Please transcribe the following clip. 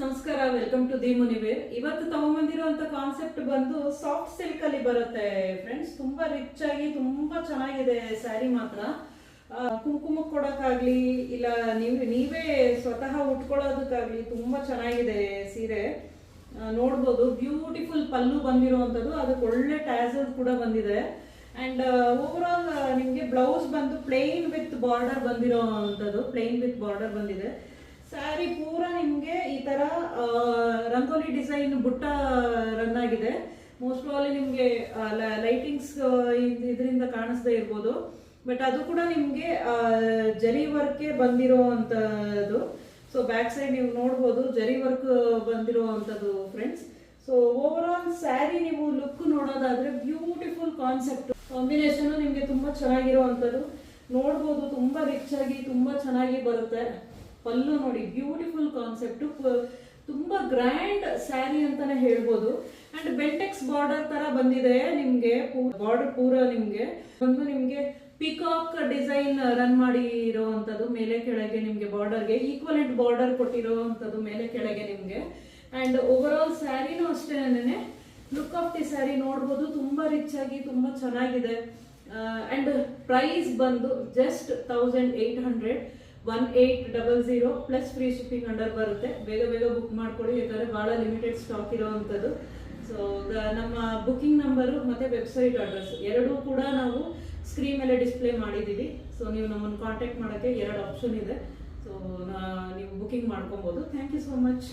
ನಮಸ್ಕಾರ, welcome to the ಮುನಿವೇರ್. ಇವತ್ತು ತಗೊಂಡ್ಬಂದಿರುವಂತ ಕಾನ್ಸೆಪ್ಟ್ ಬಂದು ಸಾಫ್ಟ್ ಸಿಲ್ಕ್ ಅಲ್ಲಿ ಬರುತ್ತೆ ಫ್ರೆಂಡ್ಸ್. ತುಂಬಾ ರಿಚ್ ಆಗಿ ತುಂಬಾ ಚೆನ್ನಾಗಿದೆ ಸ್ಯಾರಿ ಮಾತ್ರ. ಕುಂಕುಮ ಕೊಡಕ್ಕಾಗ್ಲಿ ಇಲ್ಲ ನೀವೇ ಸ್ವತಃ ಉಟ್ಕೊಳ್ಳೋದಕ್ಕಾಗ್ಲಿ ತುಂಬಾ ಚೆನ್ನಾಗಿದೆ ಸೀರೆ. ನೋಡ್ಬೋದು, ಬ್ಯೂಟಿಫುಲ್ ಪಲ್ಲು ಬಂದಿರುವಂತದ್ದು, ಅದಕ್ಕೆ ಒಳ್ಳೆ ಟ್ಯಾಸಲ್ ಕೂಡ ಬಂದಿದೆ. ಅಂಡ್ ಓವರ್ ಆಲ್ ನಿಮ್ಗೆ ಬ್ಲೌಸ್ ಬಂದು ಪ್ಲೇನ್ ವಿತ್ ಬಾರ್ಡರ್ ಬಂದಿದೆ. ಸ್ಯಾರಿ ಪೂರ ನಿಮ್ಗೆ ಈ ತರ ರಂಗೋಲಿ ಡಿಸೈನ್ ಬುಟ್ಟ ರನ್ ಆಗಿದೆ. ಮೋಸ್ಟ್ ಆಲ್ ನಿಮ್ಗೆ ಲೈಟಿಂಗ್ಸ್ ಇದರಿಂದ ಕಾಣಿಸ್ತಾ ಇರ್ಬೋದು, ಬಟ್ ಅದು ಕೂಡ ನಿಮ್ಗೆ ಜರಿ ವರ್ಕ್ ಬಂದಿರುವಂತದ್ದು. ಸೊ ಬ್ಯಾಕ್ ಸೈಡ್ ನೀವು ನೋಡ್ಬೋದು, ಜರಿ ವರ್ಕ್ ಬಂದಿರುವಂತದ್ದು friends. So overall sari ನೀವು ಲುಕ್ ನೋಡೋದಾದ್ರೆ ಬ್ಯೂಟಿಫುಲ್ ಕಾನ್ಸೆಪ್ಟ್ ಕಾಂಬಿನೇಷನ್ ನಿಮ್ಗೆ ತುಂಬಾ ಚೆನ್ನಾಗಿರುವಂತದ್ದು. ನೋಡ್ಬೋದು, ತುಂಬಾ ರಿಚ್ ಆಗಿ ತುಂಬಾ ಚೆನ್ನಾಗಿ ಬರುತ್ತೆ. ಪಲ್ಲು ನೋಡಿ, ಬ್ಯೂಟಿಫುಲ್ ಕಾನ್ಸೆಪ್ಟ್, ತುಂಬಾ ಗ್ರ್ಯಾಂಡ್ ಸ್ಯಾರಿ ಅಂತಾನೆ ಹೇಳ್ಬೋದು. ಅಂಡ್ ಬೆಂಟೆಕ್ಸ್ ಬಾರ್ಡರ್ ತರ ಬಂದಿದೆ ನಿಮ್ಗೆ. ಬಾರ್ಡರ್ ಪೂರ ನಿಮ್ಗೆ ಪಿಕಾಕ್ ಡಿಸೈನ್ ರನ್ ಮಾಡಿ ಇರೋವಂಥದ್ದು. ಮೇಲೆ ಕೆಳಗೆ ನಿಮ್ಗೆ ಬಾರ್ಡರ್ಗೆ ಈಕ್ವಲೆಂಟ್ ಬಾರ್ಡರ್ ಕೊಟ್ಟಿರೋವಂಥದ್ದು ಮೇಲೆ ಕೆಳಗೆ ನಿಮ್ಗೆ. ಅಂಡ್ ಓವರ್ ಆಲ್ ಸ್ಯಾರಿನೂ ಅಷ್ಟೇನೆ. ಲುಕ್ ಆಫ್ ದಿ ಸ್ಯಾರಿ ನೋಡ್ಬೋದು, ತುಂಬಾ ರಿಚ್ ಆಗಿ ತುಂಬಾ ಚೆನ್ನಾಗಿದೆ. ಅಂಡ್ ಪ್ರೈಸ್ ಬಂದು just 1800, 1800 plus free shipping under ಬರುತ್ತೆ. ಬೇಗ ಬುಕ್ ಮಾಡ್ಕೊಳ್ಳಿ, ಯಾಕಂದ್ರೆ ಬಹಳ ಲಿಮಿಟೆಡ್ ಸ್ಟಾಕ್ ಇರೋವಂಥದ್ದು. ಸೊ ನಮ್ಮ ಬುಕಿಂಗ್ ನಂಬರು ಮತ್ತೆ ವೆಬ್ಸೈಟ್ ಅಡ್ರೆಸ್ ಎರಡೂ ಕೂಡ ನಾವು ಸ್ಕ್ರೀನ್ ಮೇಲೆ ಡಿಸ್ಪ್ಲೇ ಮಾಡಿದ್ದೀವಿ. ಸೊ ನೀವು ನಮ್ಮನ್ನು ಕಾಂಟ್ಯಾಕ್ಟ್ ಮಾಡೋಕ್ಕೆ 2 ಆಪ್ಷನ್ ಇದೆ. ಸೊ ನೀವು ಬುಕಿಂಗ್ ಮಾಡ್ಕೊಬೋದು. Thank you so much.